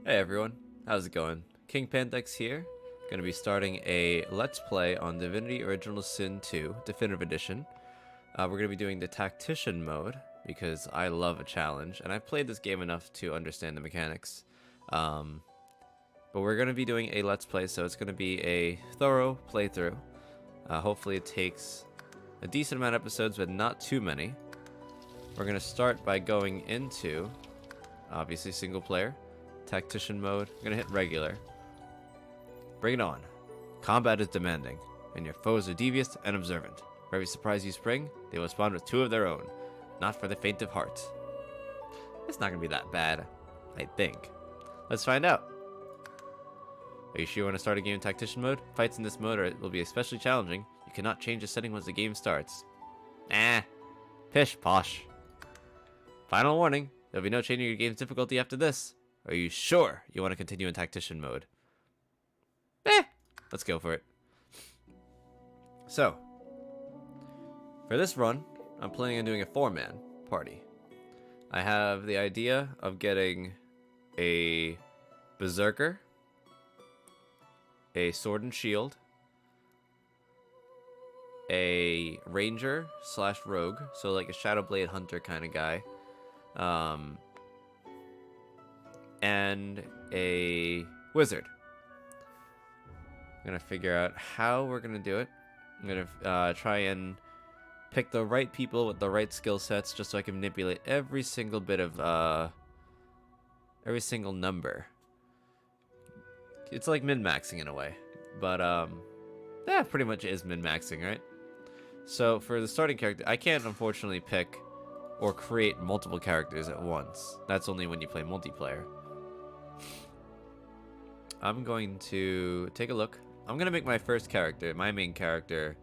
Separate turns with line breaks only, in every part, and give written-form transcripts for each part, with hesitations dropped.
Hey everyone, how's it going? King Pandex here. Gonna be starting a Let's Play on Divinity Original Sin 2 Definitive Edition. We're gonna be doing the Tactician mode because I love a challenge, and I've played this game enough to understand the mechanics. But we're gonna be doing a Let's Play, so it's gonna be a thorough playthrough. Hopefully it takes a decent amount of episodes, but not too many. We're gonna start by going into, obviously, single player. Tactician mode. I'm gonna hit regular. Bring it on. Combat is demanding, and your foes are devious and observant. For every surprise you spring, they will respond with two of their own. Not for the faint of heart. It's not gonna be that bad, I think. Let's find out. Are you sure you want to start a game in Tactician mode? Fights in this mode will be especially challenging. You cannot change the setting once the game starts. Pish posh. Final warning, there'll be no changing your game's difficulty after this. Are you sure you want to continue in Tactician mode? Let's go for it. So, for this run, I'm planning on doing a 4-man party. I have the idea of getting a Berserker, a Sword and Shield, a Ranger / Rogue, so like a Shadowblade Hunter kind of guy, and a Wizard. I'm gonna figure out how we're gonna do it. I'm gonna try and pick the right people with the right skill sets, just so I can manipulate every single bit of every single number. It's like min-maxing in a way, but yeah, pretty much is min-maxing, right? So for the starting character, I can't unfortunately pick or create multiple characters at once. That's only when you play multiplayer. I'm going to take a look. I'm going to make my first character, my main character,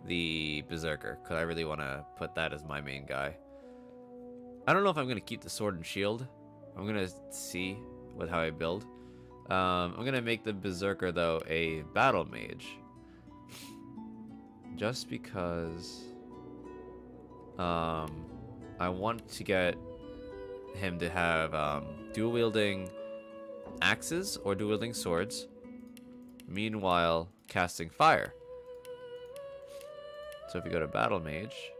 the Berserker, because I really want to put that as my main guy. I don't know if I'm going to keep the Sword and Shield. I'm going to see with how I build. I'm going to make the Berserker, though, a Battle Mage. Just because I want to get him to have dual-wielding axes or dual-wielding swords, meanwhile casting fire. So if you go to Battle Mage,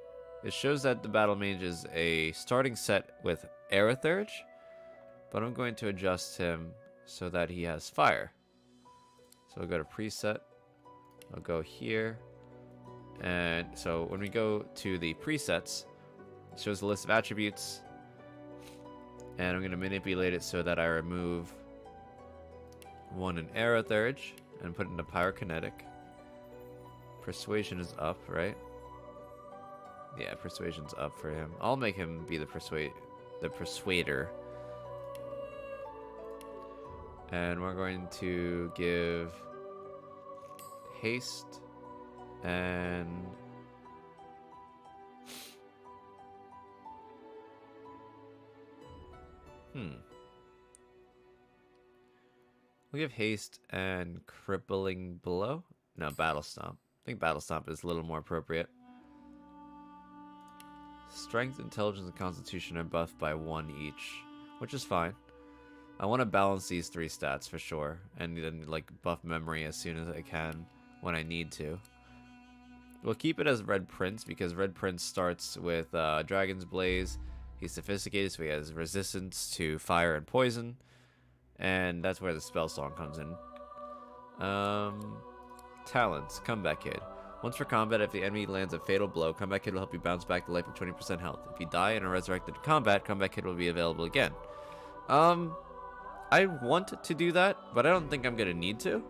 it shows that the Battle Mage is a starting set with Aerithurge, but I'm going to adjust him so that he has fire. So we'll go to preset, I'll go here, and so when we go to the presets, it shows a list of attributes, and I'm going to manipulate it so that I remove one in Aerithurge and put it into Pyrokinetic. Persuasion is up, right? Yeah, Persuasion's up for him. I'll make him be the Persuader. And we're going to give haste and we'll give haste and crippling blow. No, battle stomp. I think battle stomp is a little more appropriate. Strength, intelligence, and constitution are buffed by 1 each, which is fine. I want to balance these 3 stats for sure, and then like buff memory as soon as I can when I need to. We'll keep it as Red Prince because Red Prince starts with Dragon's Blaze. He's sophisticated, so he has resistance to fire and poison, and that's where the spell song comes in. Talents, Comeback Kid. Once per combat, if the enemy lands a fatal blow, Comeback Kid will help you bounce back to life with 20% health. If you die and are resurrected in combat, Comeback Kid will be available again. I want to do that, but I don't think I'm gonna need to.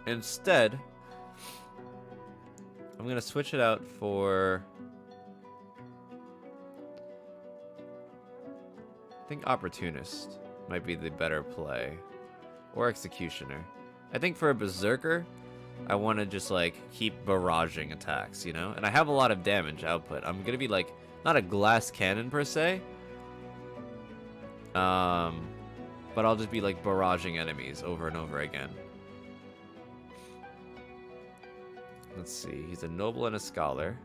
Instead, I'm gonna switch it out for, I think Opportunist might be the better play, or Executioner. I think for a Berserker, I want to just like keep barraging attacks, you know? And I have a lot of damage output. I'm gonna be like, not a glass cannon per se, but I'll just be like barraging enemies over and over again. Let's see, he's a noble and a scholar,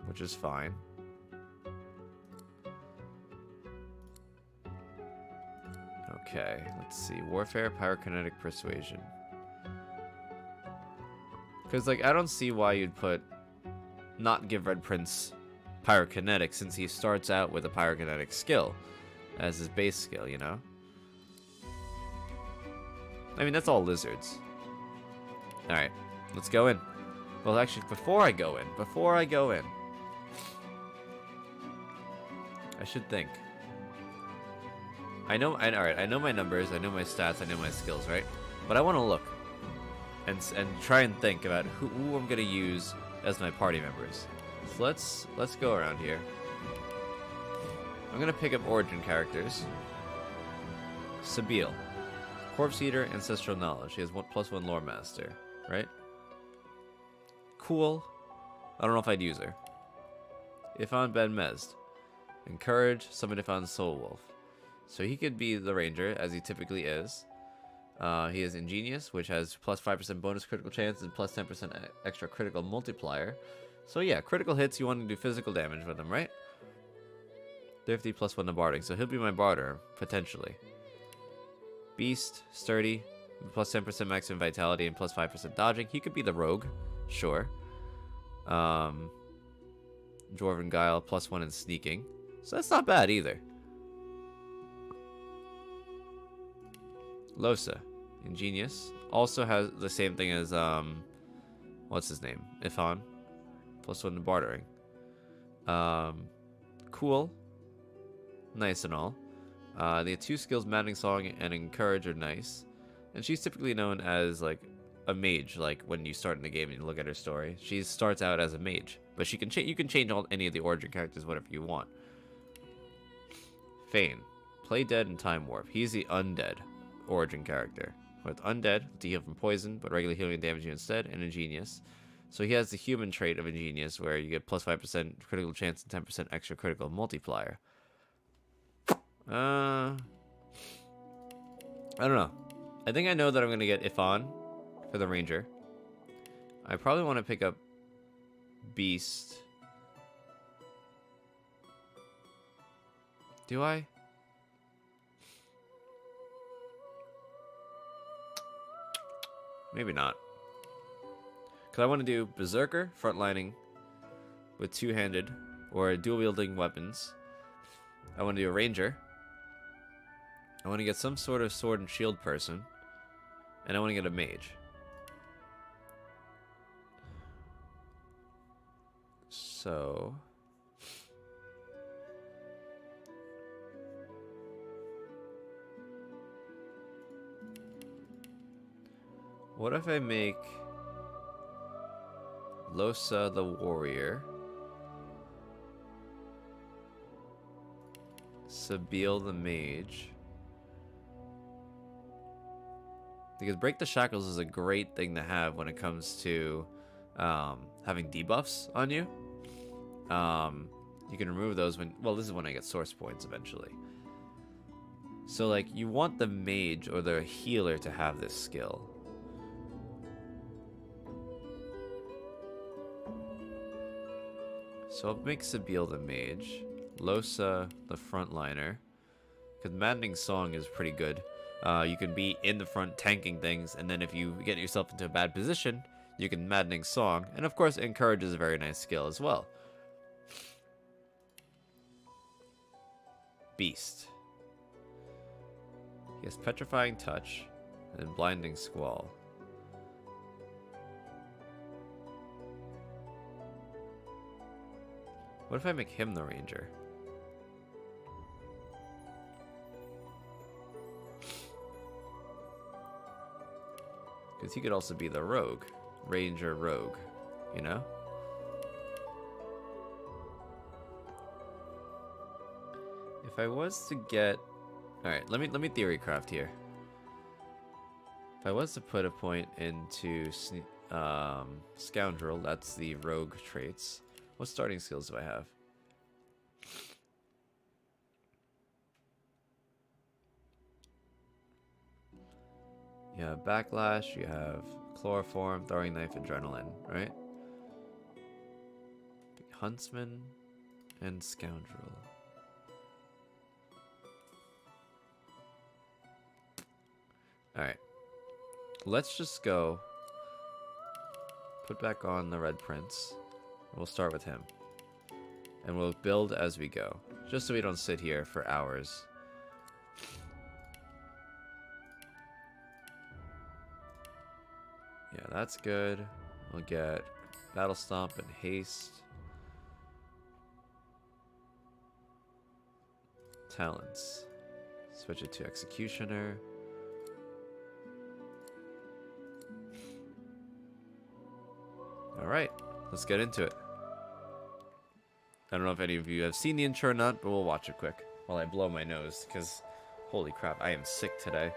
which is fine. Okay, let's see. Warfare, pyrokinetic, persuasion. Because, like, I don't see why you'd not give Red Prince pyrokinetic, since he starts out with a pyrokinetic skill as his base skill, you know? I mean, that's all lizards. Alright, let's go in. Well, actually, before I go in, I should think. Alright, I know my numbers, I know my stats, I know my skills, right? But I want to look and try and think about who I'm gonna use as my party members. So let's go around here. I'm gonna pick up origin characters. Sabil, Corpse Eater, Ancestral Knowledge. He has +1 Lore Master, right? Cool. I don't know if I'd use her. Ifan Ben Mezd, Encourage, Summon Ifan Soul Wolf. So he could be the ranger, as he typically is. He is Ingenious, which has +5% bonus critical chance and +10% extra critical multiplier. So yeah, critical hits, you want to do physical damage with him, right? Thrifty, +1 to barding, so he'll be my barter, potentially. Beast, Sturdy, +10% maximum vitality and +5% dodging. He could be the rogue, sure. Dwarven Guile, +1 in sneaking. So that's not bad either. Losa, Ingenious, also has the same thing as what's his name? Ifan, +1 to bartering. Cool, nice and all. They have 2 skills, Maddening Song and Encourage, are nice, and she's typically known as like a mage. Like when you start in the game and you look at her story, she starts out as a mage, but she can you can change any of the origin characters whatever you want. Fane, Play Dead and Time Warp. He's the undead origin character. With undead, to heal from poison, but regular healing and damage you instead, and Ingenious. So he has the human trait of Ingenious, where you get +5% critical chance and 10% extra critical multiplier. I don't know. I think I know that I'm gonna get Ifan for the ranger. I probably want to pick up Beast. Do I? Maybe not. Because I want to do Berserker, frontlining with two-handed or dual-wielding weapons. I want to do a Ranger. I want to get some sort of sword and shield person. And I want to get a Mage. So... what if I make Losa the warrior, Sabil the mage? Because Break the Shackles is a great thing to have when it comes to having debuffs on you. You can remove those when, well, this is when I get source points eventually. So like you want the mage or the healer to have this skill. So I'll make Sabil the mage, Losa the frontliner, because Maddening Song is pretty good. You can be in the front tanking things, and then if you get yourself into a bad position, you can Maddening Song, and of course Encourage is a very nice skill as well. Beast. He has Petrifying Touch and Blinding Squall. What if I make him the ranger? Because he could also be the rogue. Ranger rogue, you know? If I was to get... Alright, let me theory craft here. If I was to put a point into Scoundrel, that's the rogue traits. What starting skills do I have? You have Backlash, you have Chloroform, Throwing Knife, Adrenaline, right? Huntsman and Scoundrel. Alright. Let's just go put back on the Red Prince. We'll start with him. And we'll build as we go. Just so we don't sit here for hours. Yeah, that's good. We'll get Battle Stomp and Haste. Talents. Switch it to Executioner. Alright, let's get into it. I don't know if any of you have seen the intro or not, but we'll watch it quick while I blow my nose, because holy crap, I am sick today.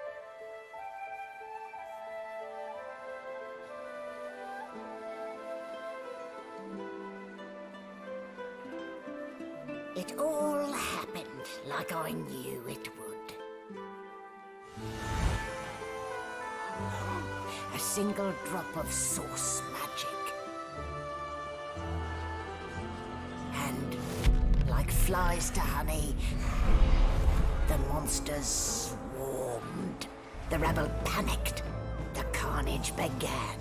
It all happened like I knew it would. A single drop of source magic. And, like flies to honey, the monsters swarmed. The rebel panicked. The carnage began.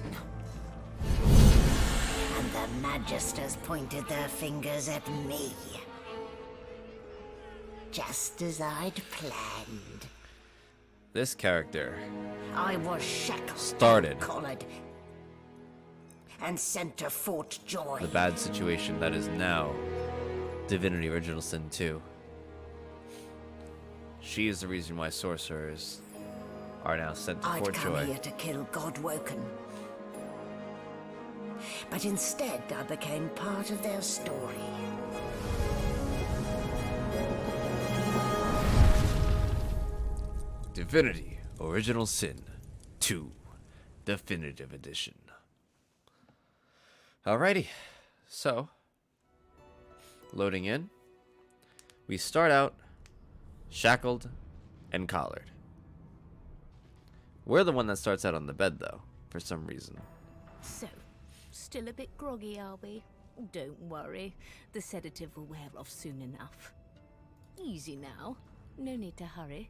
And the magisters pointed their fingers at me. Just as I'd planned.
This character
I was shackled,
started
collared, and sent to Fort Joy.
the bad situation that is now Divinity Original Sin 2. She is the reason why sorcerers are now sent to
I'd
Fort
come
Joy.
here to kill Godwoken. But instead I became part of their story.
Divinity Original Sin 2 Definitive Edition. Alrighty, so loading in. We start out shackled and collared. We're the one that starts out on the bed though, for some reason.
So, still a bit groggy, are we? Don't worry, the sedative will wear off soon enough. Easy now, no need to hurry.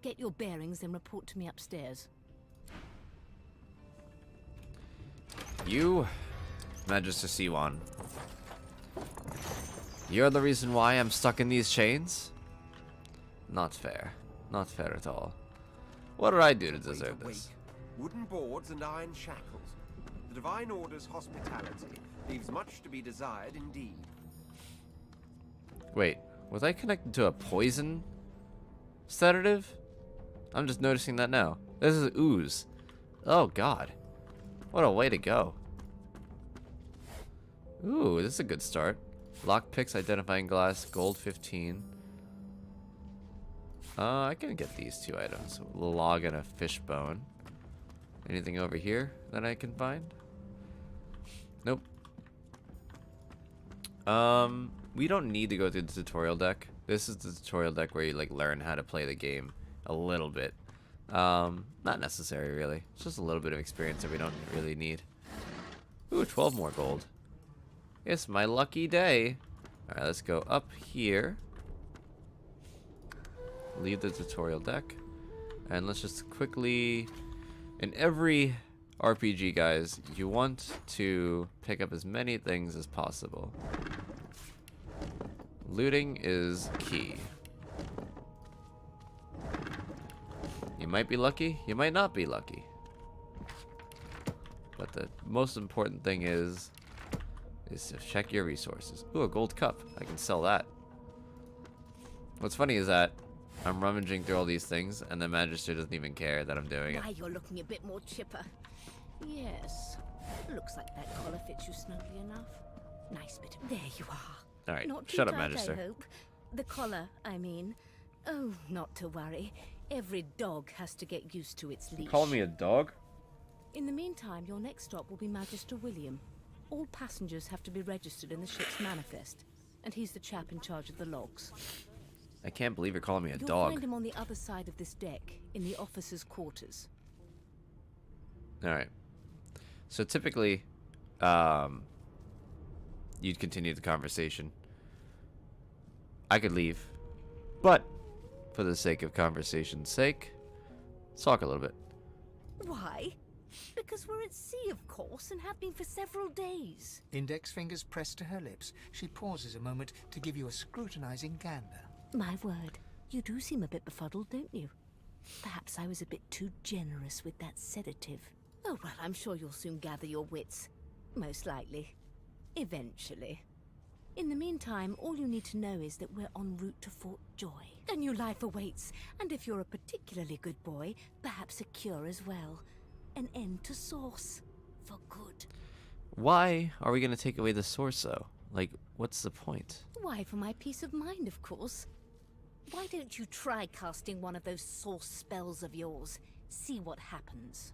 Get your bearings and report to me upstairs.
You, Magister Siwan, you're the reason why I'm stuck in these chains? Not fair. Not fair at all. What did I do to deserve this?
Wooden boards and iron shackles. The Divine Order's hospitality leaves much to be desired indeed.
Wait, was I connected to a poison sedative? I'm just noticing that now. This is ooze. Oh god. What a way to go. Ooh, this is a good start. Lockpicks, identifying glass, gold 15. I can get these two items. A log and a fishbone. Anything over here that I can find? Nope. We don't need to go through the tutorial deck. This is the tutorial deck where you like learn how to play the game a little bit. Not necessary really. It's just a little bit of experience that we don't really need. Ooh, 12 more gold. It's my lucky day. Alright, let's go up here. Leave the tutorial deck. And let's just quickly... In every RPG, guys, you want to pick up as many things as possible. Looting is key. You might be lucky, you might not be lucky. But the most important thing is to check your resources. Ooh, a gold cup. I can sell that. What's funny is that I'm rummaging through all these things, and the Magister doesn't even care that I'm doing it.
Why, you're looking a bit more chipper. Yes. Looks like that collar fits you snugly enough. Nice bit of... There you are.
Alright,
Not too
shut up,
tight,
Magister.
I hope. The collar, I mean. Oh, not to worry. Every dog has to get used to its leash.
Call me a dog?
In the meantime, your next stop will be Magister William. All passengers have to be registered in the ship's manifest, and he's the chap in charge of the logs.
I can't believe you're calling me a
You'll
dog.
find him on the other side of this deck, in the officers' quarters.
Alright. So typically, you'd continue the conversation. I could leave, but for the sake of conversation's sake, let's talk a little bit.
Why? Because we're at sea, of course, and have been for several days.
Index fingers pressed to her lips, she pauses a moment to give you a scrutinizing gander.
My word, you do seem a bit befuddled, don't you? Perhaps I was a bit too generous with that sedative. Oh, well, I'm sure you'll soon gather your wits. Most likely. Eventually. In the meantime, all you need to know is that we're en route to Fort Joy. A new life awaits, and if you're a particularly good boy, perhaps a cure as well. An end to Source. For good.
Why are we gonna take away the source, though? Like, what's the point?
Why, for my peace of mind, of course. Why don't you try casting one of those Source spells of yours? See what happens.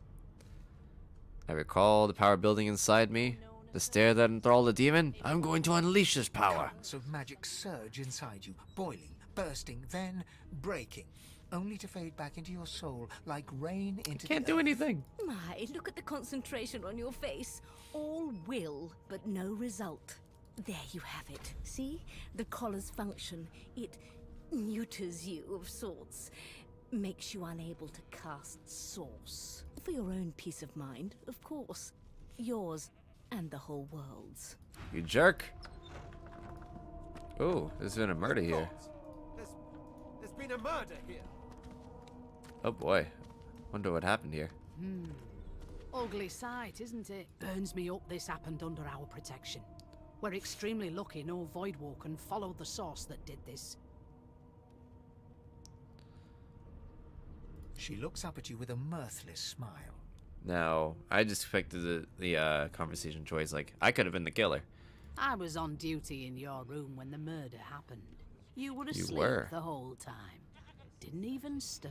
I recall the power building inside me. The stare that enthralled the demon. I'm going to unleash this power.
Currents of magic surge inside you, boiling, bursting, then breaking, only to fade back into your soul like rain into
Can't
the
do
earth.
anything.
My, look at the concentration on your face. All will, but no result. There you have it. See? The collar's function. It neuters you of sorts. Makes you unable to cast Source. For your own peace of mind, of course. Yours and the whole world's.
You jerk. Oh, there's been a murder here.
There's been a murder here.
Oh boy. Wonder what happened here.
Ugly sight, isn't it? Burns me up this happened under our protection. We're extremely lucky no Voidwalker followed the source that did this.
She looks up at you with a mirthless smile.
Now, I just expected the conversation choice. Like, I could have been the killer.
I was on duty in your room when the murder happened. You were asleep
were.
the whole time. Didn't even stir.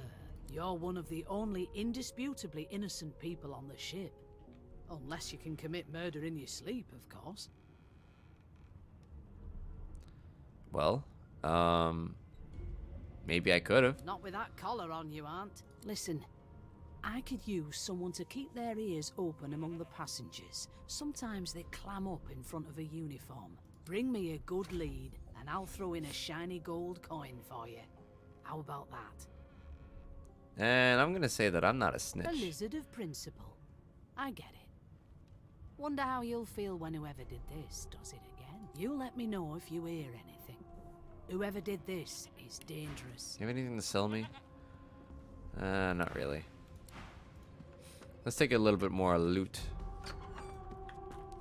You're one of the only indisputably innocent people on the ship. Unless you can commit murder in your sleep, of course.
Well, maybe I could have.
Not with that collar on you, Aunt. Listen, I could use someone to keep their ears open among the passengers. Sometimes they clam up in front of a uniform. Bring me a good lead, and I'll throw in a shiny gold coin for you. How about that?
And I'm gonna say that I'm not a
A
snitch.
lizard of principle. I get it. Wonder how you'll feel when whoever did this does it again. You let me know if you hear anything. Whoever did this is dangerous.
You have anything to sell me? Not really. Let's take a little bit more loot.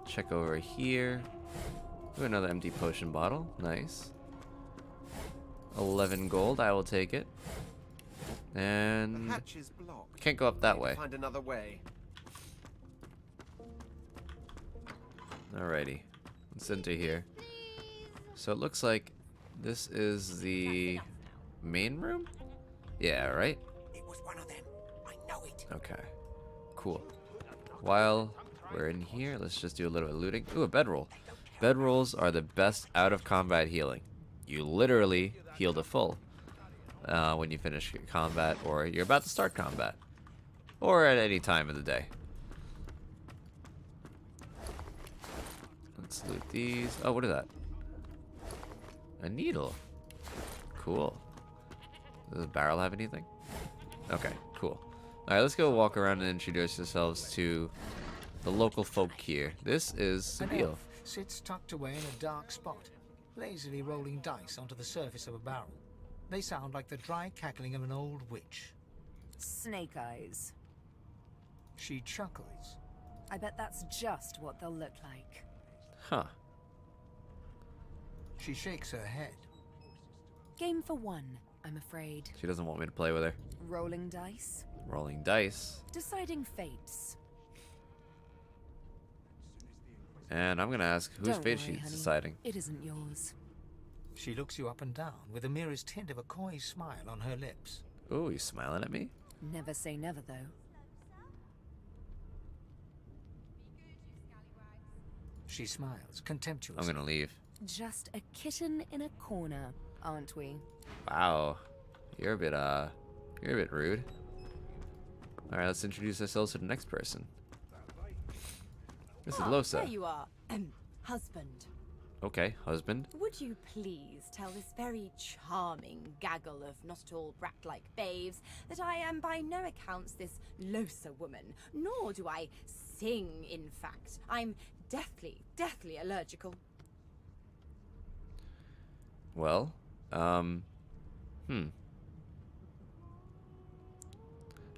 Check over here. Ooh, another empty potion bottle. Nice. 11 gold. I will take it.
The
And
hatch is blocked.
can't go up that
Need to
way.
Find another way.
Alrighty. Let's enter here. So it looks like this is the main room? Yeah, right?
It was one of them. I know it.
Okay. Cool. While we're in here, let's just do a little bit of looting. Ooh, a bedroll. Bedrolls are the best out of combat healing. You literally heal to full when you finish your combat or you're about to start combat. Or at any time of the day. Let's loot these. Oh, what is that? A needle. Cool. Does the barrel have anything? Okay, cool. Alright, let's go walk around and introduce ourselves to the local folk here. This is
An
Sabine.
elf sits tucked away in a dark spot, lazily rolling dice onto the surface of a barrel. They sound like the dry cackling of an old witch.
Snake eyes.
She chuckles.
I bet that's just what they'll look like.
Huh.
She shakes her head.
Game for one, I'm afraid.
She doesn't want me to play with her.
Rolling dice.
Rolling dice.
Deciding fates.
And I'm gonna ask whose
Don't
fate
worry,
she's
honey.
deciding.
It isn't yours.
She looks you up and down with the merest hint of a coy smile on her lips.
Ooh, you smiling at me?
Never say never, though.
She smiles contemptuously.
I'm gonna leave.
Just a kitten in a corner, aren't we?
Wow. You're a bit rude. Alright, let's introduce ourselves to the next person. This is Losa.
There you are. Husband.
Okay, husband.
Would you please tell this very charming gaggle of not-at-all brat-like babes that I am by no accounts this loser woman, nor do I sing, in fact. I'm deathly allergical.
Well, I'm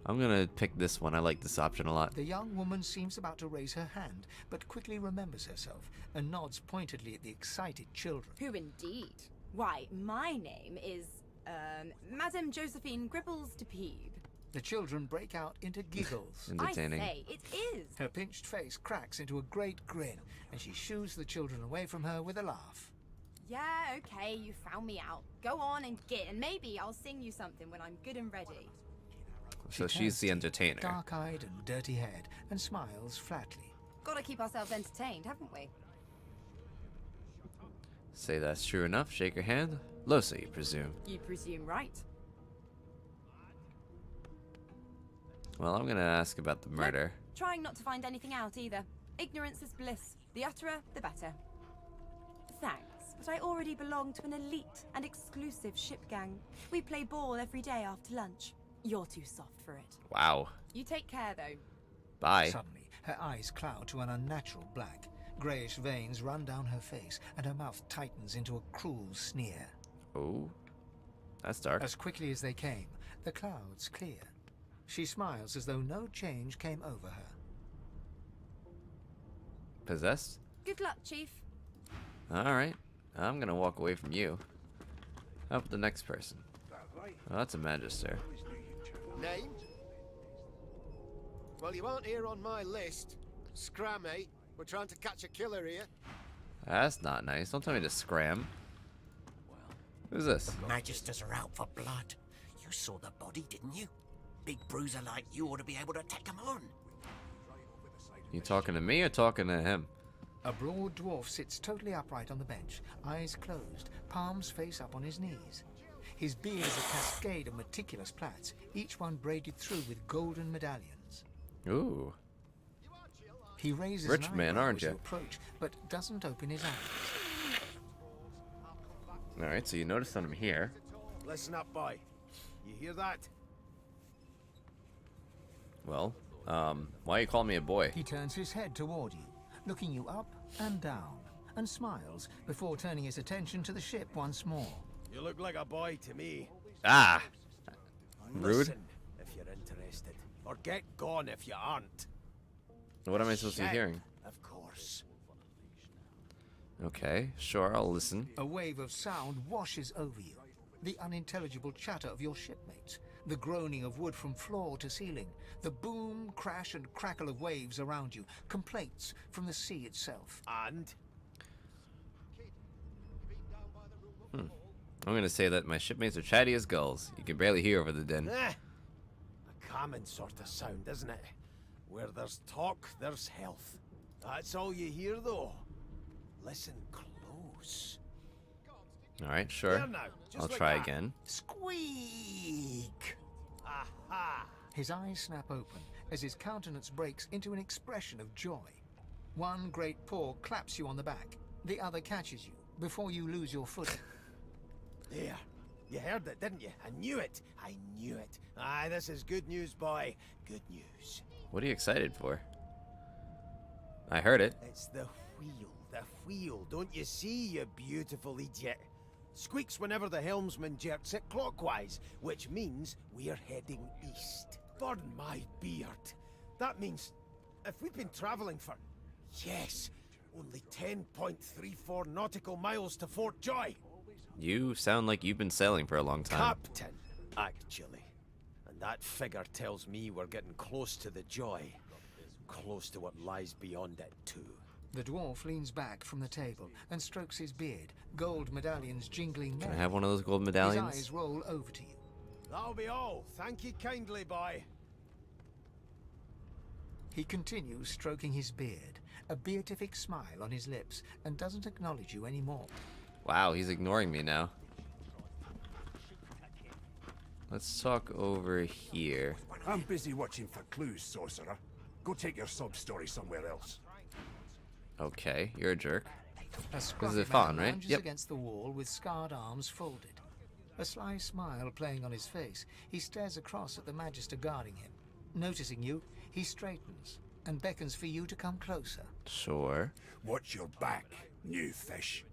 gonna pick this one. I like this option a lot.
The young woman seems about to raise her hand, but quickly remembers herself and nods pointedly at the excited children.
Who indeed? Why, my name is, Madame Josephine Gribbles de Peeb.
The children break out into giggles.
Entertaining.
I say, it is.
Her pinched face cracks into a great grin, and she shoos the children away from her with a laugh.
Yeah, okay, you found me out. Go on and get, and maybe I'll sing you something when I'm good and ready.
So
She
she's
turns
the
to you,
entertainer.
dark-eyed and dirty-haired, and smiles flatly.
Gotta keep ourselves entertained, haven't we?
Say that's true enough. Shake her hand. Losa, you presume.
You presume right.
Well, I'm gonna ask about the murder.
Trying not to find anything out either. Ignorance is bliss. The utterer, the better. Thanks, but I already belong to an elite and exclusive ship gang. We play ball every day after lunch. You're too soft for it.
Wow.
You take care, though.
Bye.
Suddenly, her eyes cloud to an unnatural black. Greyish veins run down her face, and her mouth tightens into a cruel sneer.
Oh, that's dark.
As quickly as they came, the clouds clear. She smiles as though no change came over her.
Possessed?
Good luck, Chief.
Alright. I'm gonna walk away from you. How about the next person? Oh, that's a magister.
Name? Well, you aren't here on my list. Scram, eh? We're trying to catch a killer here.
That's not nice. Don't tell me to scram. Who's this?
Magisters are out for blood. You saw the body, didn't you? Big bruiser like you ought to be able to take him on.
You talking to me or talking to him?
A broad dwarf sits totally upright on the bench, eyes closed, palms face up on his knees. His beard is a cascade of meticulous plaits, each one braided through with golden medallions.
Ooh.
He raises
Rich
an
man,
eyebrow
aren't
as
you?
approach, but doesn't open his eyes.
Alright, so you noticed that I'm here.
Listen up, boy. You hear that?
Well, why you call me a boy?
He turns his head toward you, looking you up and down, and smiles before turning his attention to the ship once more.
You look like a boy to me.
Ah! Rude.
Listen, if you're interested. Or get gone if you aren't.
What am I supposed to be
Shit,
hearing?
Of course.
Okay, sure, I'll listen.
A wave of sound washes over you. The unintelligible chatter of your shipmates, the groaning of wood from floor to ceiling, the boom, crash, and crackle of waves around you, complaints from the sea itself.
And?
I'm gonna say that my shipmates are chatty as gulls. You can barely hear over the din.
A common sort of sound, isn't it? Where there's talk, there's health. That's all you hear, though. Listen close.
Alright, sure.
There now, just
I'll
like
try
that.
again.
Squeak!
Aha!
His eyes snap open as his countenance breaks into an expression of joy. One great paw claps you on the back. The other catches you before you lose your footing.
There. You heard it, didn't you? I knew it. I knew it. Aye, this is good news, boy. Good news.
What are you excited for? I heard it.
It's the wheel. The wheel. Don't you see, you beautiful idiot? Squeaks whenever the helmsman jerks it clockwise, which means we're heading east. Burn my beard. That means if we've been traveling for, yes, only 10.34 nautical miles to Fort Joy.
You sound like you've been sailing for a long time.
Captain, actually. And that figure tells me we're getting close to the Joy. Close to what lies beyond it, too.
The dwarf leans back from the table and strokes his beard, gold medallions jingling
Can I
merrily.
have one of those gold
His
medallions?
eyes roll over to you.
That'll be all. Thank you kindly, boy.
He continues stroking his beard, a beatific smile on his lips, and doesn't acknowledge you anymore.
Wow, he's ignoring me now. Let's talk over here.
I'm busy watching for clues, sorcerer. Go take your sub story somewhere else.
Okay, you're a jerk.
A
This
scruffy
is Ifan,
man
right?
lounges
Yep.
against the wall with scarred arms folded. A sly smile playing on his face, he stares across at the Magister guarding him. Noticing you, he straightens and beckons for you to come closer.
Sure.
Watch your back, new fish.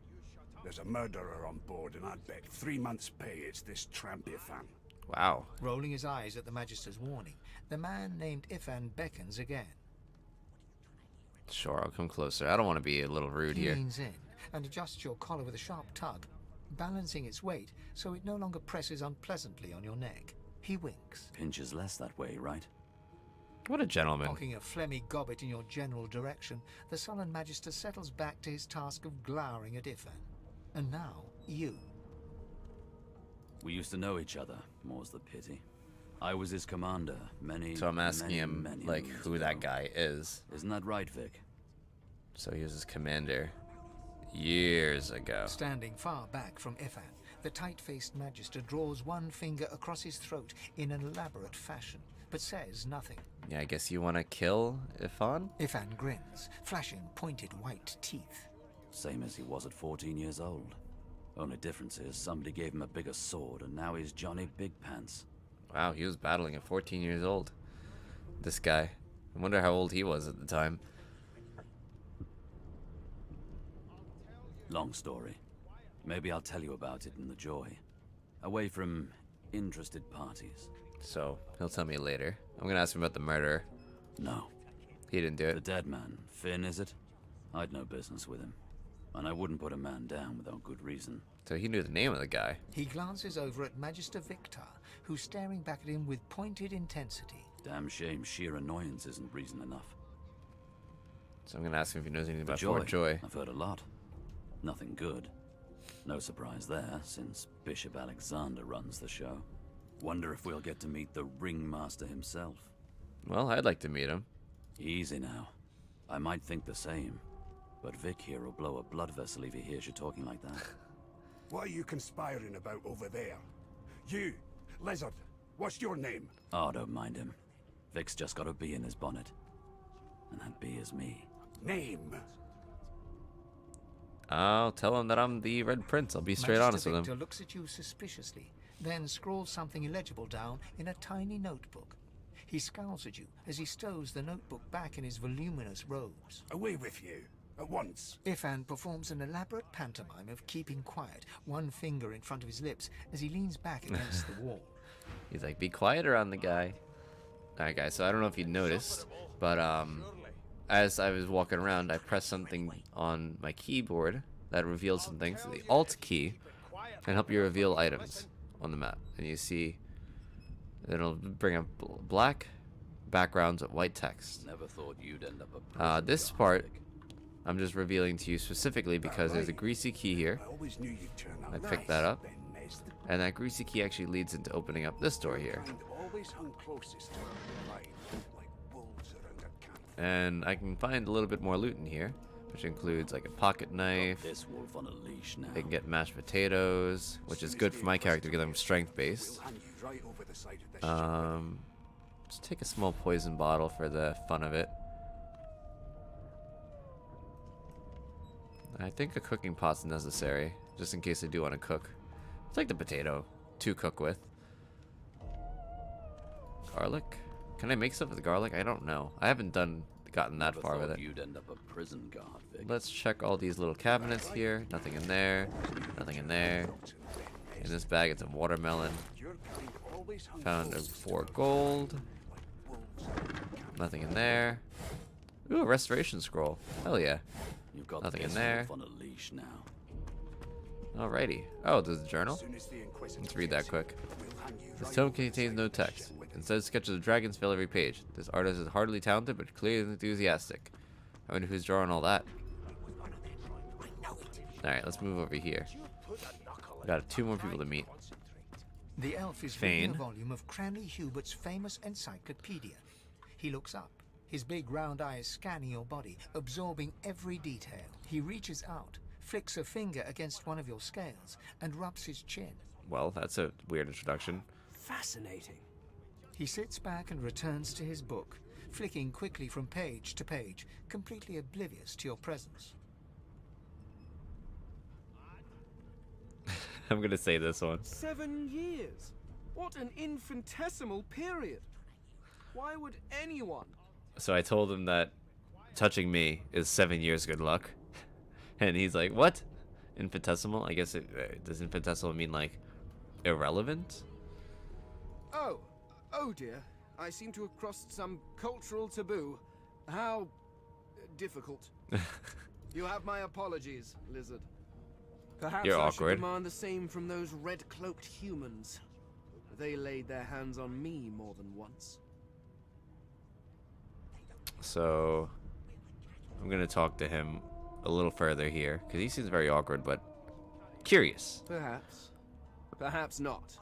There's a murderer on board, and I'd bet 3 months' pay it's this tramp Ifan.
Wow.
Rolling his eyes at the Magister's warning, the man named Ifan beckons again.
Sure, I'll come closer. I don't want to be a little rude
He
here.
leans in and adjusts your collar with a sharp tug, balancing its weight so it no longer presses unpleasantly on your neck. He winks,
Pinches less that way, right?
What a gentleman.
cocking a phlegmy gobbet in your general direction. The sullen Magister settles back to his task of glowering at Ifan. And now, you.
We used to know each other, more's the pity. I was his commander many,
So I'm asking
many,
him,
many
like,
moons
who
ago.
that guy is.
Isn't that right, Vic?
So he was his commander years ago.
Standing far back from Ifan, the tight-faced Magister draws one finger across his throat in an elaborate fashion, but says nothing.
Yeah, I guess you want to kill Ifan?
Ifan grins, flashing pointed white teeth.
Same as he was at 14 years old. Only difference is somebody gave him a bigger sword and now he's Johnny Big Pants.
Wow, he was battling at 14 years old. This guy. I wonder how old he was at the time.
Long story. Maybe I'll tell you about it in the joy. Away from interested parties.
So, he'll tell me later. I'm gonna ask him about the murder.
No.
He didn't do
The
it.
dead man, Finn, is it? I'd no business with him. And I wouldn't put a man down without good reason.
So he knew the name of the guy.
He glances over at Magister Victor, who's staring back at him with pointed intensity.
Damn shame sheer annoyance isn't reason enough.
So I'm gonna ask him if he knows anything
The
about Fort Joy.
I've heard a lot. Nothing good. No surprise there, since Bishop Alexander runs the show. Wonder if we'll get to meet the ringmaster himself.
Well, I'd like to meet him.
Easy now. I might think the same. But Vic here will blow a blood vessel if he hears you talking like that.
What are you conspiring about over there? You, Lizard, what's your name?
Oh, don't mind him. Vic's just got a bee in his bonnet. And that bee is me.
Name?
I'll tell him that I'm the Red Prince. I'll be straight
Magister
honest with
Victor
him.
looks at you suspiciously, then scrawls something illegible down in a tiny notebook. He scowls at you as he stows the notebook back in his voluminous robes.
Away with you, at once.
Ifan performs an elaborate pantomime of keeping quiet, one finger in front of his lips as he leans back against the wall.
He's like, be quiet around the guy. Alright guys, so I don't know if you noticed, but as I was walking around, I pressed something on my keyboard that revealed some things. So the Alt key can help you reveal items on the map. And you see, it'll bring up black backgrounds with white text.
Never thought you'd end up a prison
This
guard,
part,
Vic.
I'm just revealing to you specifically because there's a greasy key here.
I always knew you'd turn out
I picked that
nice,
up.
Ben Nestor.
And that greasy key actually leads into opening up this door here.
Kind always hung closest to the line, like wolves around a camp.
And I can find a little bit more loot in here, which includes like a pocket knife.
This wolf on a leash now.
I can get mashed potatoes, which is good for my character because I'm strength based.
We'll hand you right over the side of this ship.
Let's take a small poison bottle for the fun of it. I think a cooking pot's necessary, just in case I do want to cook. It's like the potato to cook with. Garlic? Can I make stuff with garlic? I don't know. I haven't gotten that
Never
far with
thought
it.
You'd end up a prison guard, Vic.
Let's check all these little cabinets here. Nothing in there. Nothing in there. In this bag, it's a watermelon.
Your kind always hung
Found a
closest
4
to
gold.
like wolves around a camp.
Nothing in there. Ooh, a restoration scroll. Hell yeah.
You've got
Nothing in
this
there.
wolf on a leash now.
Alrighty. Oh, there's a journal.
As soon as the Inquisitor
Let's read that
gets
quick.
here, we'll hand you
This
right
tome
over the
contains
side
no
of the
text.
ship with
Instead, sketches of dragons fill every page. This artist is hardly talented, but clearly enthusiastic. I wonder who's drawing all that. Alright, let's move over here. We got 2 more people to meet.
The elf is reading
Fane.
a volume of Cranley Hubert's famous encyclopedia. He looks up, his big round eyes scanning your body, absorbing every detail. He reaches out, flicks a finger against one of your scales, and rubs his chin.
Well, that's a weird introduction.
Fascinating.
He sits back and returns to his book, flicking quickly from page to page, completely oblivious to your presence.
I'm gonna say this one.
7 years? What an infinitesimal period. Why would anyone?
So I told him that touching me is 7 years good luck. And he's like, what? Infinitesimal? I guess does infinitesimal mean like irrelevant?
Oh dear. I seem to have crossed some cultural taboo. How difficult. You have my apologies, Lizard. Perhaps
You're
I
awkward.
should demand the same from those red-cloaked humans. They laid their hands on me more than once.
So I'm gonna talk to him a little further here because he seems very awkward but curious.
Perhaps. Perhaps not.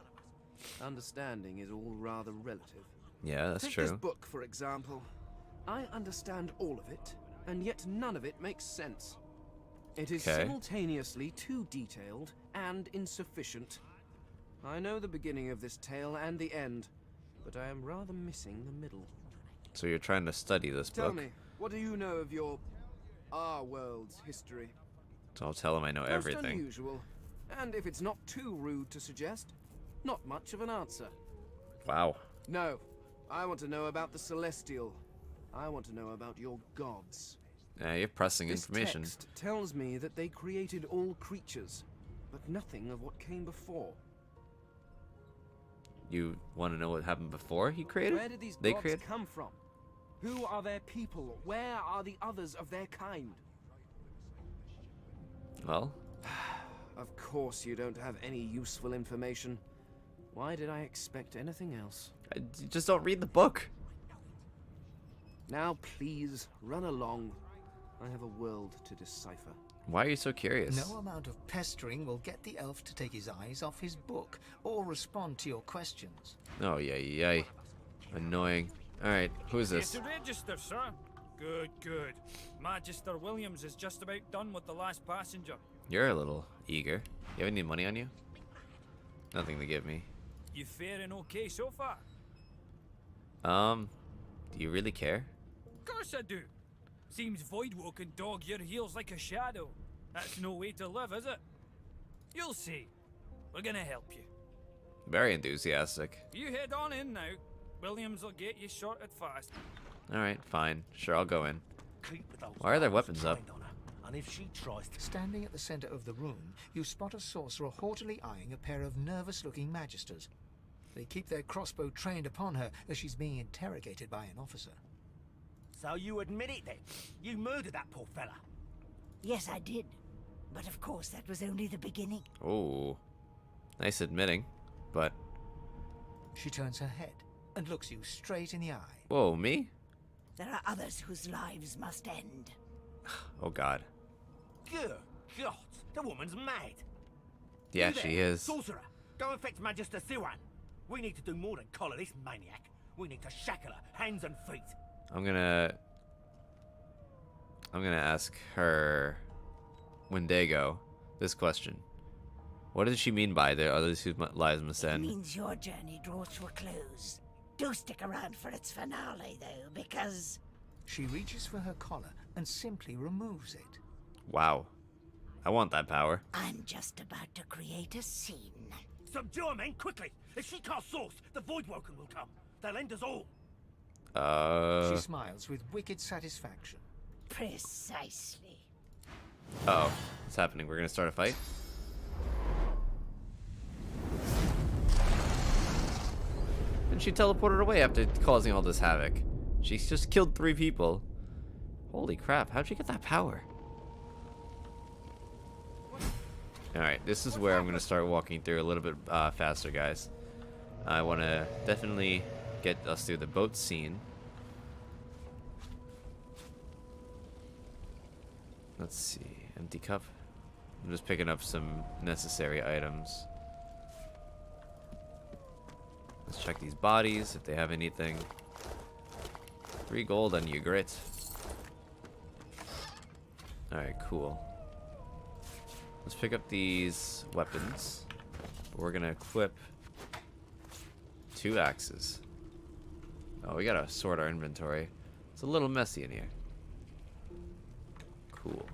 Understanding is all rather relative.
Yeah, that's
Take
true.
this book, for example. I understand all of it, and yet none of it makes sense. It is
Okay.
simultaneously too detailed and insufficient. I know the beginning of this tale and the end, but I am rather missing the middle.
So you're trying to study this
Tell
book.
me, what do you know of our world's history?
So I'll tell him I know
Most
everything.
unusual, and if it's not too rude to suggest, not much of an answer.
Wow.
No, I want to know about the Celestial. I want to know about your gods.
Yeah, you're pressing
This
information.
text tells me that they created all creatures, but nothing of what came before.
You want to know what happened before he created?
Where did these
They
gods
created?
come from? Who are their people? Where are the others of their kind?
Well,
Of course you don't have any useful information. Why did I expect anything else?
you just don't read the book.
Now please, run along. I have a world to decipher.
Why are you so curious?
No amount of pestering will get the elf to take his eyes off his book or respond to your questions.
Oh, yeah. Annoying. Alright, who's
It's
this?
a register, sir. Good, good. Magister Williams is just about done with the last passenger.
You're a little eager. You have any money on you? Nothing to give me.
You faring okay so far?
Do you really care?
Of course I do. Seems Voidwoke can dog your heels like a shadow. That's no way to live, is it? You'll see. We're gonna help you.
Very enthusiastic.
You head on in now. Williams will get you sorted fast.
Alright, fine. Sure, I'll go in.
Keep those
Why are their
eyes
weapons up?
trained on her, and if she tries to...
Standing at the center of the room, you spot a sorcerer haughtily eyeing a pair of nervous-looking magisters. They keep their crossbow trained upon her as she's being interrogated by an officer.
So you admit it then? You murdered that poor fella?
Yes, I did. But of course, that was only the beginning.
Oh, nice admitting, but...
She turns her head and looks you straight in the eye.
Whoa, me?
There are others whose lives must end.
Oh, God.
Good God, the woman's mad.
Yeah,
You there,
she is.
Sorcerer, go and fetch Magister Siwan. We need to do more than collar this maniac. We need to shackle her, hands and feet.
I'm gonna ask her, Wendigo, this question. What does she mean by the others whose lives must
It
end?
means your journey draws to a close. Do stick around for its finale, though, because...
She reaches for her collar and simply removes it.
Wow. I want that power.
I'm just about to create a scene.
Subdue her, men, quickly. If she casts source, the Voidwoken will come. They'll end us all.
She smiles with wicked satisfaction.
Precisely.
Uh-oh. What's happening? We're gonna start a fight? And she teleported away after causing all this havoc. She's just killed 3 people. Holy crap, how'd she get that power? Alright, this is where I'm gonna start walking through a little bit faster, guys. I wanna definitely get us through the boat scene. Let's see, empty cup. I'm just picking up some necessary items. Let's check these bodies if they have anything. 3 gold on your grit. Alright, cool. Let's pick up these weapons. We're gonna equip 2 axes. Oh, we gotta sort our inventory. It's a little messy in here. Cool.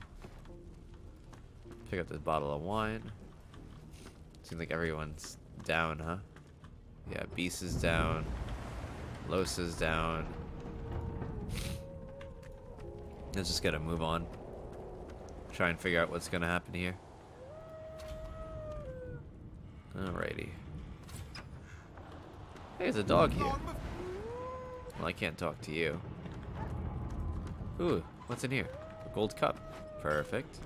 Pick up this bottle of wine. Seems like everyone's down, huh? Yeah, Beast is down. Los is down. Let's just gotta move on. Try and figure out what's gonna happen here. Alrighty. Hey, there's a dog here. Well, I can't talk to you. Ooh, what's in here? A gold cup. Perfect.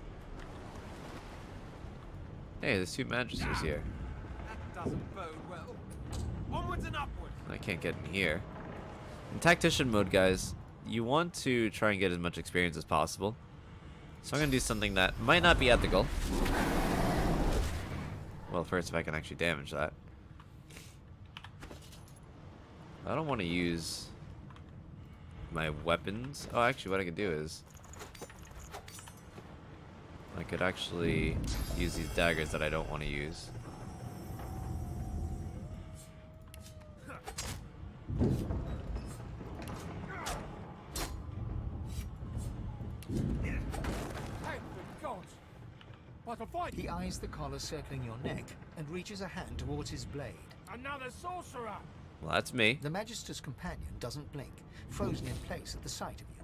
Hey, there's two magisters here.
That doesn't bode well. Onwards and upwards.
I can't get in here. In Tactician mode, guys, you want to try and get as much experience as possible. So I'm going to do something that might not be ethical. Well, first, if I can actually damage that. I don't want to use my weapons. Oh, actually, what I could do is I could actually use these daggers that I don't want to use.
He eyes the collar circling your neck and reaches a hand towards his blade.
Another sorcerer!
Well, that's me.
The Magister's companion doesn't blink, frozen in place at the sight of you.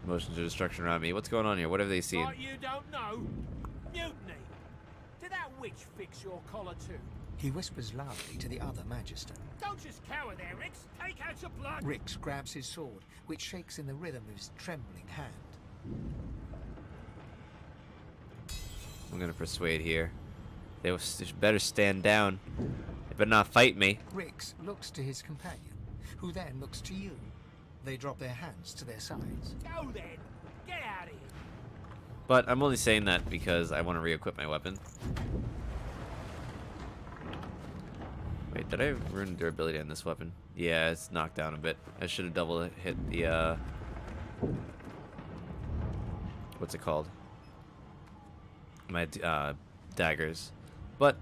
Motions of destruction around me. What's going on here? What have they seen?
What you don't know? Mutiny! Did that witch fix your collar too?
He whispers loudly to the other Magister.
Don't just cower there, Rix! Take out your blood!
Rix grabs his sword, which shakes in the rhythm of his trembling hand.
I'm gonna persuade here. They better stand down. They better not fight me.
Rix looks to his companion, who then looks to you. They drop their hands to their sides.
Go then! Get out of here!
But I'm only saying that because I want to re-equip my weapon. Wait, did I ruin durability on this weapon? Yeah, it's knocked down a bit. I should have double hit the, what's it called? My, daggers. But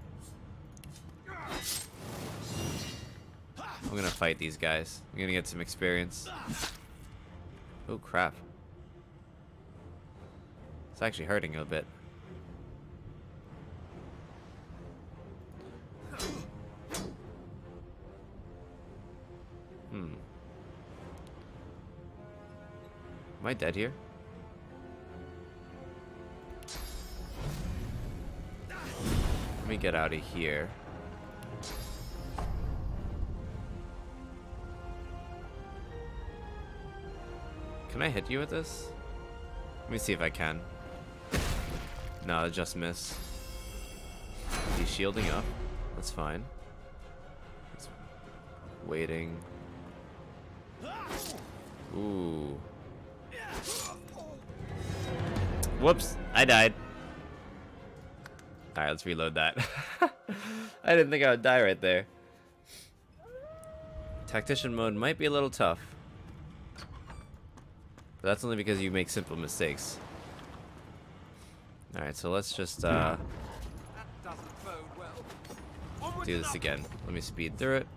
I'm gonna fight these guys. I'm gonna get some experience. Oh, crap. It's actually hurting a bit. Am I dead here? Let me get out of here. Can I hit you with this? Let me see if I can. No, I just miss. He's shielding up. That's fine. He's waiting. Ooh. Whoops, I died. Alright, let's reload that. I didn't think I would die right there. Tactician mode might be a little tough. But that's only because you make simple mistakes. Alright, so let's just
That doesn't bode well. Onwards
do
and
this again. Let me speed through it.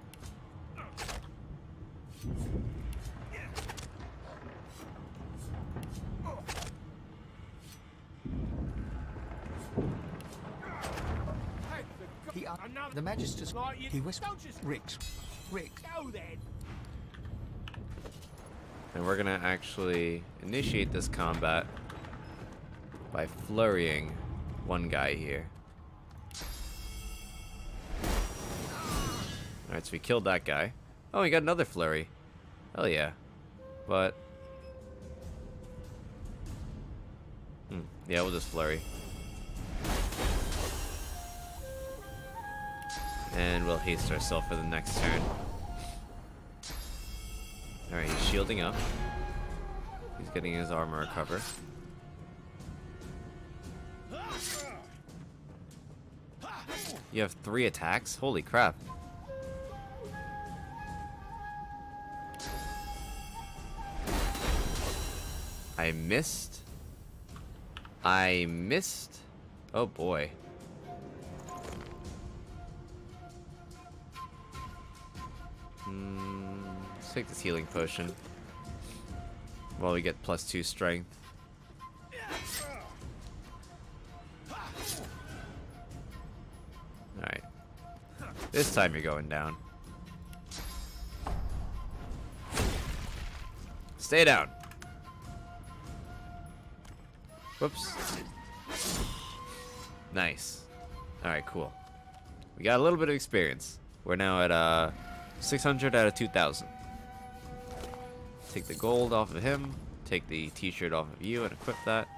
The Magister's... He whispers... Rix.
Go then!
And we're gonna actually initiate this combat by flurrying one guy here. Alright, so we killed that guy. Oh, we got another flurry. Hell yeah. But... yeah, we'll just flurry. And we'll haste ourselves for the next turn. Alright, he's shielding up. He's getting his armor recover. You have 3 attacks? Holy crap. I missed. I missed. Oh boy. Let's take this healing potion. While we get +2 strength. This time you're going down. Stay down. Whoops. Nice. Alright, cool. We got a little bit of experience. We're now at 600 out of 2,000. Take the gold off of him. Take the t-shirt off of you and equip that.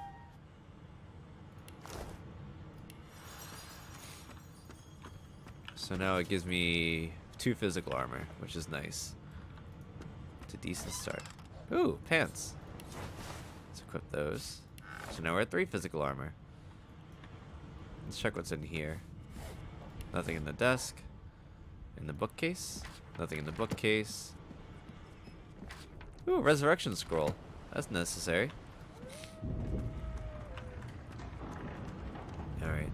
So now it gives me 2 physical armor, which is nice. It's a decent start. Ooh, pants. Let's equip those. So now we're at 3 physical armor. Let's check what's in here. Nothing in the desk. In the bookcase. Nothing in the bookcase. Ooh, resurrection scroll. That's necessary. Alright,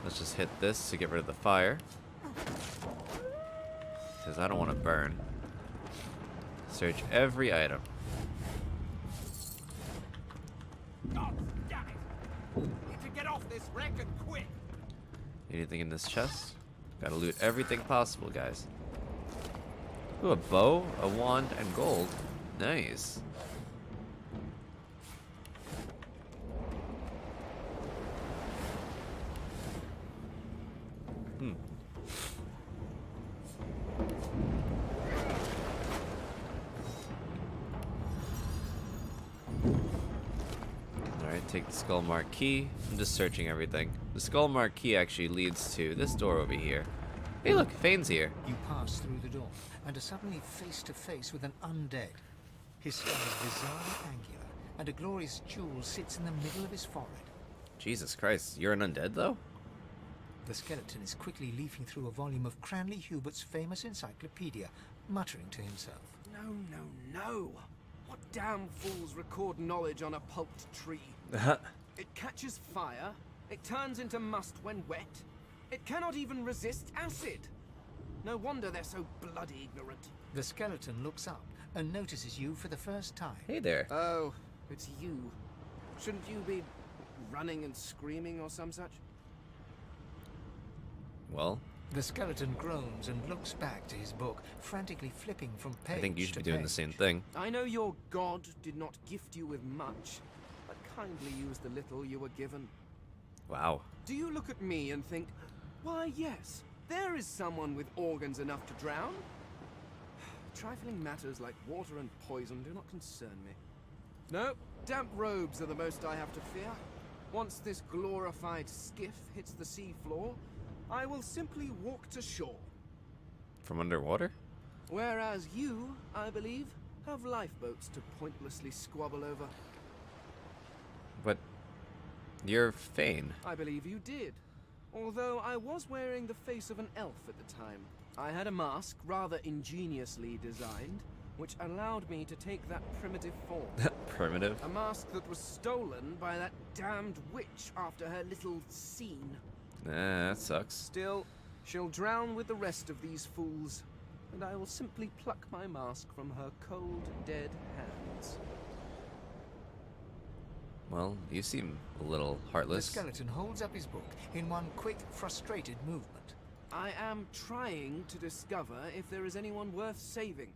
let's just hit this to get rid of the fire. Because I don't want to burn. Search every item.
God damn it! Need to get off this wreck and quick!
Anything in this chest? Gotta loot everything possible, guys. Ooh, a bow, a wand, and gold. Nice. Alright, take the skull mark key. I'm just searching everything. The skull mark key actually leads to this door over here. Hey look, Fane's here.
You pass through the door and are suddenly face to face with an undead. His skull is bizarrely angular, and a glorious jewel sits in the middle of his forehead.
Jesus Christ, you're an undead though?
The skeleton is quickly leafing through a volume of Cranley Hubert's famous encyclopedia, muttering to himself.
No, no, no. What damn fools record knowledge on a pulped tree? It catches fire, it turns into must when wet, it cannot even resist acid. No wonder they're so bloody ignorant.
The skeleton looks up and notices you for the first time.
Hey there.
Oh, it's you. Shouldn't you be running and screaming or some such?
Well,
the skeleton groans and looks back to his book, frantically flipping from page to page.
I think you should be doing the same thing.
I know your god did not gift you with much, but kindly use the little you were given.
Wow.
Do you look at me and think, why yes, there is someone with organs enough to drown? Trifling matters like water and poison do not concern me. No, damp robes are the most I have to fear. Once this glorified skiff hits the sea floor, I will simply walk to shore.
From underwater?
Whereas you, I believe, have lifeboats to pointlessly squabble over.
But you're Fane.
I believe you did. Although I was wearing the face of an elf at the time. I had a mask, rather ingeniously designed, which allowed me to take that primitive form.
Primitive?
A mask that was stolen by that damned witch after her little scene.
Nah, that sucks.
Still, she'll drown with the rest of these fools, and I will simply pluck my mask from her cold, dead hands.
Well, you seem a little heartless.
The skeleton holds up his book in one quick, frustrated movement.
I am trying to discover if there is anyone worth saving,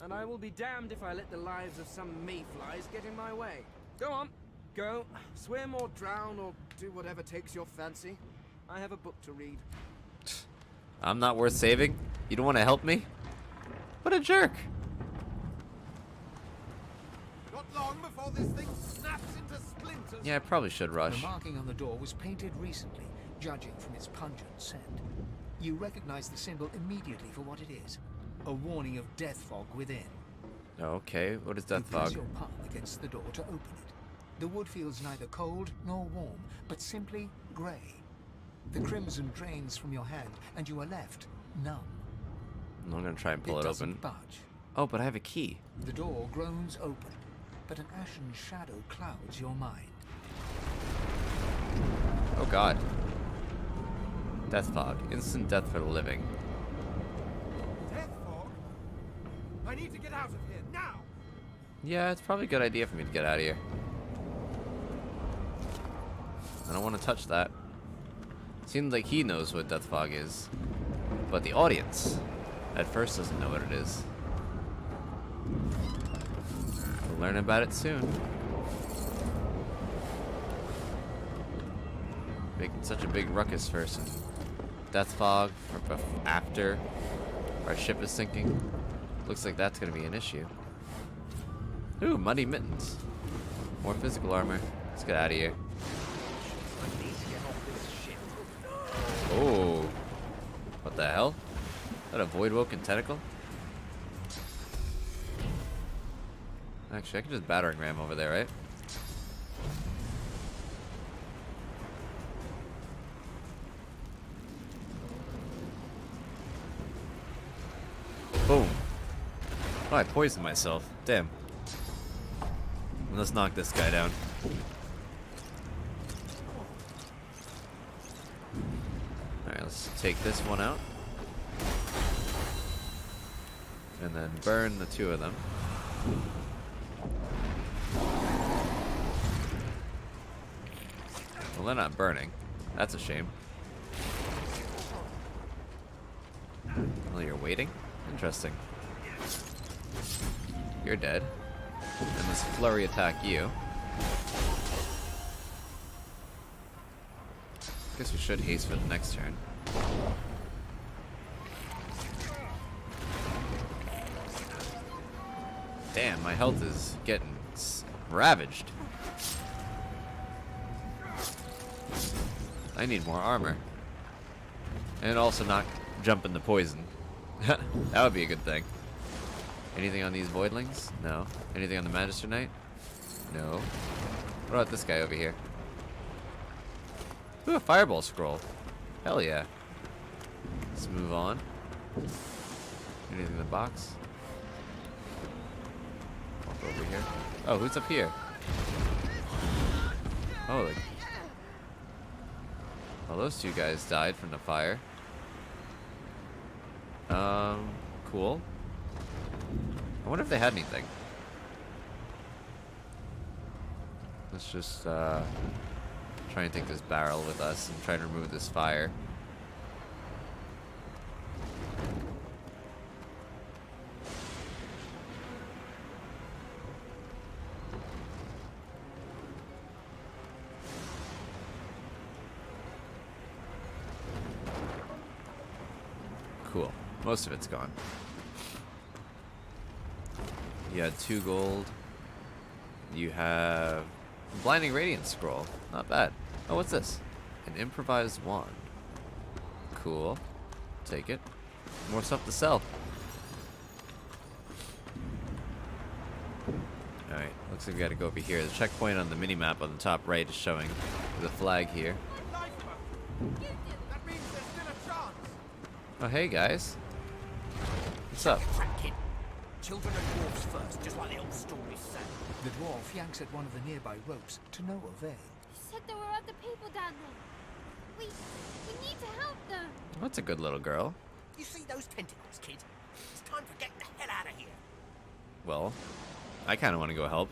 and I will be damned if I let the lives of some mayflies get in my way. Go on, go, swim or drown or do whatever takes your fancy. I have a book to read.
I'm not worth saving? You don't want to help me? What a jerk!
Not long before this thing snaps into splinters.
Yeah, I probably should rush.
The marking on the door was painted recently, judging from its pungent scent. You recognize the symbol immediately for what it is. A warning of death fog within.
Okay, what is death
You press
fog?
your palm against the door to open it. The wood feels neither cold nor warm, but simply grey. The crimson drains from your hand, and you are left numb.
I'm gonna try and pull it
doesn't
open.
budge.
Oh, but I have a key.
The door groans open, but an ashen shadow clouds your mind.
Oh god. Death fog. Instant death for the living.
Death fog? I need to get out of here now!
Yeah, it's probably a good idea for me to get out of here. I don't want to touch that. Seems like he knows what death fog is, but the audience at first doesn't know what it is. We'll learn about it soon. Making such a big ruckus first and death fog after our ship is sinking. Looks like that's gonna be an issue. Ooh, muddy mittens. More physical armor. Let's get out of here. Oh, what the hell? Is that a void-woken tentacle? Actually, I can just battering ram over there, right? Boom. Oh, I poisoned myself. Damn. Let's knock this guy down. Alright, let's take this one out. And then burn the two of them. Well, they're not burning. That's a shame. Well, you're waiting? Interesting. You're dead. And let's flurry attack you. Guess we should haste for the next turn. Damn, my health is getting ravaged. I need more armor. And also not jump in the poison. That would be a good thing. Anything on these voidlings? No. Anything on the Magister Knight? No. What about this guy over here? Ooh, a fireball scroll. Hell yeah. Let's move on. Anything in the box? Walk over here. Oh, who's up here? Holy. Well, those two guys died from the fire. Cool. I wonder if they had anything. Let's just try and take this barrel with us and try to remove this fire. Cool. Most of it's gone. You had 2 gold. You have Blinding Radiance Scroll. Not bad. Oh, what's this? An improvised wand. Cool. Take it. More stuff to sell. Alright, looks like we gotta go over here. The checkpoint on the minimap on the top right is showing the flag here. Oh, hey guys. What's up?
Children and dwarfs first, just like the old stories say.
The dwarf yanks at one of the nearby ropes to no avail.
You said there were other people down there. We need to help them.
That's a good little girl.
You see those tentacles, kid? It's time for getting the hell out of here.
Well, I kind of want to go help.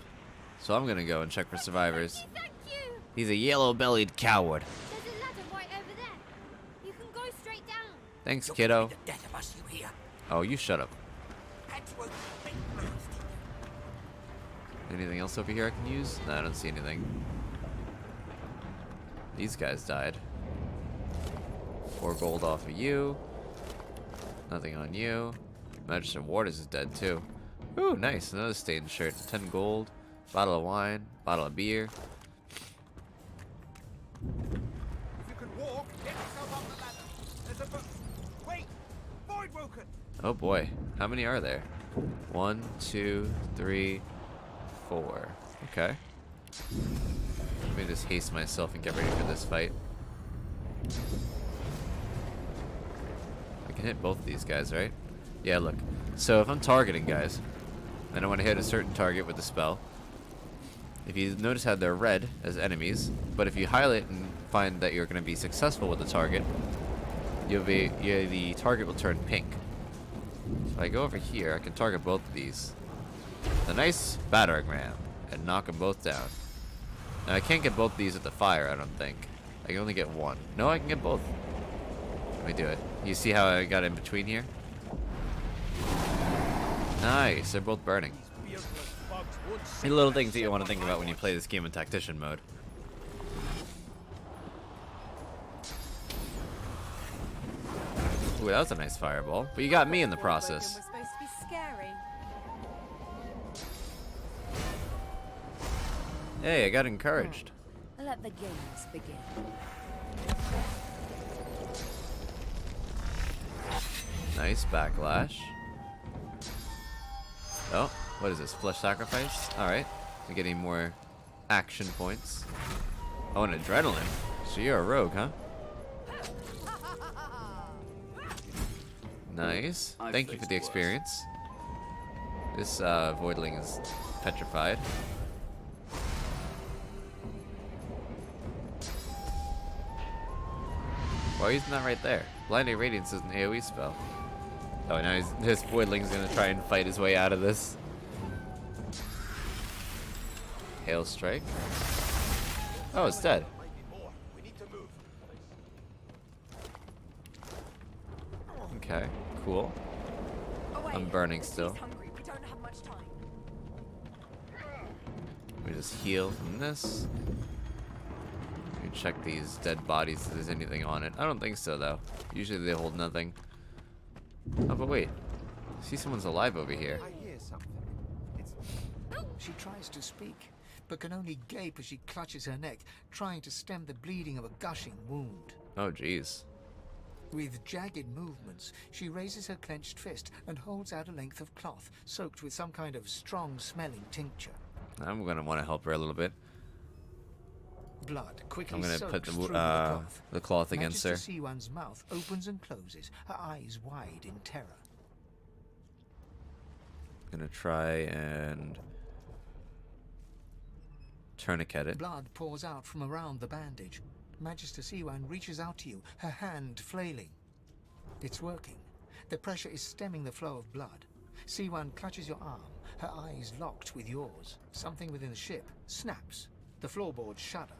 So I'm going to go and check for survivors.
Thank you.
He's a yellow-bellied coward.
There's a ladder right over there. You can go straight down.
Thanks, kiddo.
The death of us, you hear?
Oh, you shut up.
Had to open the big mouth, didn't you?
Anything else over here I can use? No, I don't see anything. These guys died. 4 gold off of you. Nothing on you. Magister Waters is dead too. Ooh, nice. Another stained shirt. 10 gold. Bottle of wine. Bottle of beer.
If you can walk, get yourself up the ladder. There's a book. Wait! Void woken!
Oh boy. How many are there? 1, 2, 3, 4. Okay. Let me just haste myself and get ready for this fight. I can hit both of these guys, right? Yeah, look. So if I'm targeting guys, and I want to hit a certain target with the spell, if you notice how they're red as enemies, but if you highlight and find that you're going to be successful with the target, the target will turn pink. So if I go over here, I can target both of these. A nice battering ram and knock them both down. Now I can't get both of these with the fire, I don't think. I can only get one. No, I can get both. Let me do it. You see how I got in between here? Nice, they're both burning. The little things that you want to think about when you play this game in Tactician mode. Ooh, that was a nice fireball. But you got me in the process.
We're supposed to be scary.
Hey, I got encouraged.
Let the games begin.
Nice backlash. Oh, what is this? Flesh sacrifice? Alright. We're getting more action points. Oh, and adrenaline. So you're a rogue, huh? Nice. Thank you for the experience. This voidling is petrified. Why are you using that right there? Blinding Radiance is an AoE spell. Oh, now this voidling's gonna try and fight his way out of this. Hail Strike. Oh, it's dead. Okay, cool. I'm burning still. Let me just heal from this. Let me check these dead bodies if there's anything on it. I don't think so, though. Usually they hold nothing. Oh, but wait. I see someone's alive over here.
I hear something. She tries to speak, but can only gape as she clutches her neck, trying to stem the bleeding of a gushing wound.
Oh, jeez.
With jagged movements, she raises her clenched fist and holds out a length of cloth, soaked with some kind of strong-smelling tincture.
I'm gonna want to help her a little bit.
Blood quickly
I'm gonna
soaks
put
through
the cloth against her.
Magister Siwan's mouth opens and closes, her eyes wide in terror.
Gonna try and tourniquet it.
Blood pours out from around the bandage. Magister Siwan reaches out to you, her hand flailing. It's working. The pressure is stemming the flow of blood. Siwan clutches your arm, her eyes locked with yours. Something within the ship snaps. The floorboards shudder.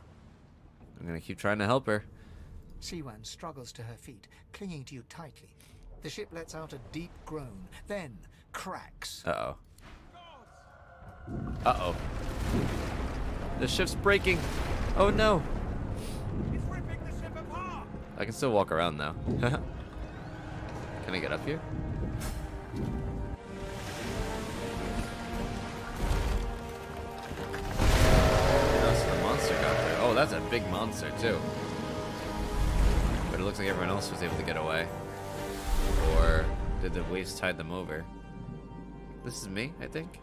I'm gonna keep trying to help her.
Siwan struggles to her feet, clinging to you tightly. The ship lets out a deep groan, then cracks.
Uh-oh. Uh-oh. The ship's breaking. Oh, no.
It's ripping the ship apart.
I can still walk around now. Can I get up here? That's the monster got there. Oh, that's a big monster too. But it looks like everyone else was able to get away. Or did the waves tide them over? This is me, I think.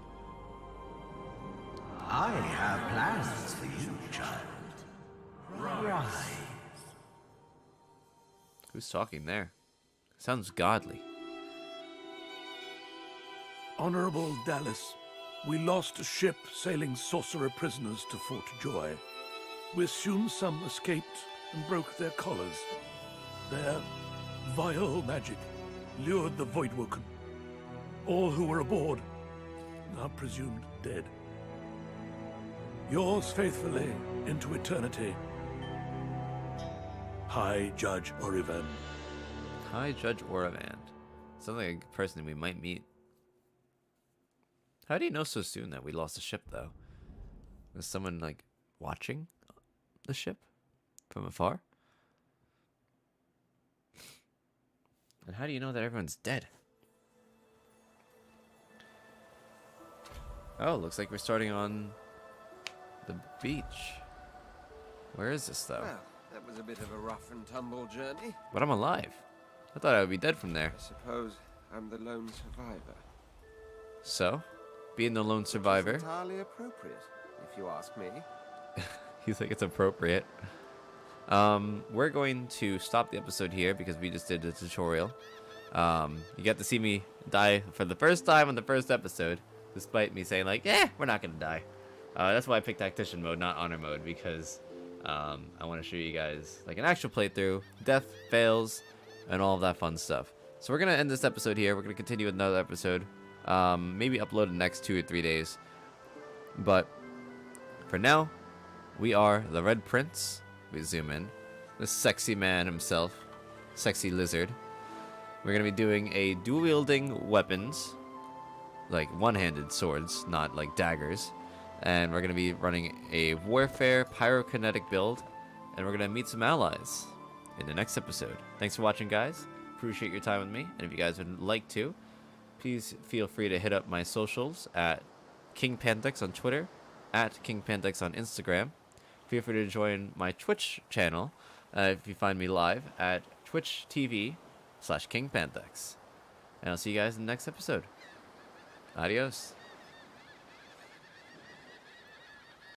I have plans for you, child. Rise.
Who's talking there? Sounds godly.
Honorable Dallas, we lost a ship sailing sorcerer prisoners to Fort Joy. We assume some escaped and broke their collars. Their vile magic lured the Voidwoken. All who were aboard are presumed dead. Yours faithfully into eternity, High Judge Orivan.
High Judge Oravand. Sounds like a person we might meet. How do you know so soon that we lost the ship, though? Was someone, like, watching the ship from afar? And how do you know that everyone's dead? Oh, looks like we're starting on the beach. Where is this, though?
Well, that was a bit of a rough and tumble journey.
But I'm alive. I thought I would be dead from there.
I suppose I'm the lone survivor.
So, being the lone survivor.
It's entirely appropriate, if you ask me.
You think it's appropriate? We're going to stop the episode here because we just did the tutorial. You get to see me die for the first time on the first episode, despite me saying like, "Yeah, we're not gonna die." That's why I picked Tactician mode, not Honor mode, because I want to show you guys like an actual playthrough, death, fails, and all of that fun stuff. So we're gonna end this episode here. We're gonna continue with another episode. Maybe upload the next 2 or 3 days. But for now, we are the Red Prince. We zoom in. the sexy man himself, sexy lizard. We're gonna be doing a dual-wielding weapons, like one-handed swords, not like daggers. And we're gonna be running a warfare pyrokinetic build, and we're gonna meet some allies in the next episode. Thanks for watching, guys. Appreciate your time with me, and if you guys would like to, please feel free to hit up my socials at King Pantex on Twitter, at King Pantex on Instagram. Feel free to join my Twitch channel if you find me live at Twitch TV/King Pantex. And I'll see you guys in the next episode. Adios.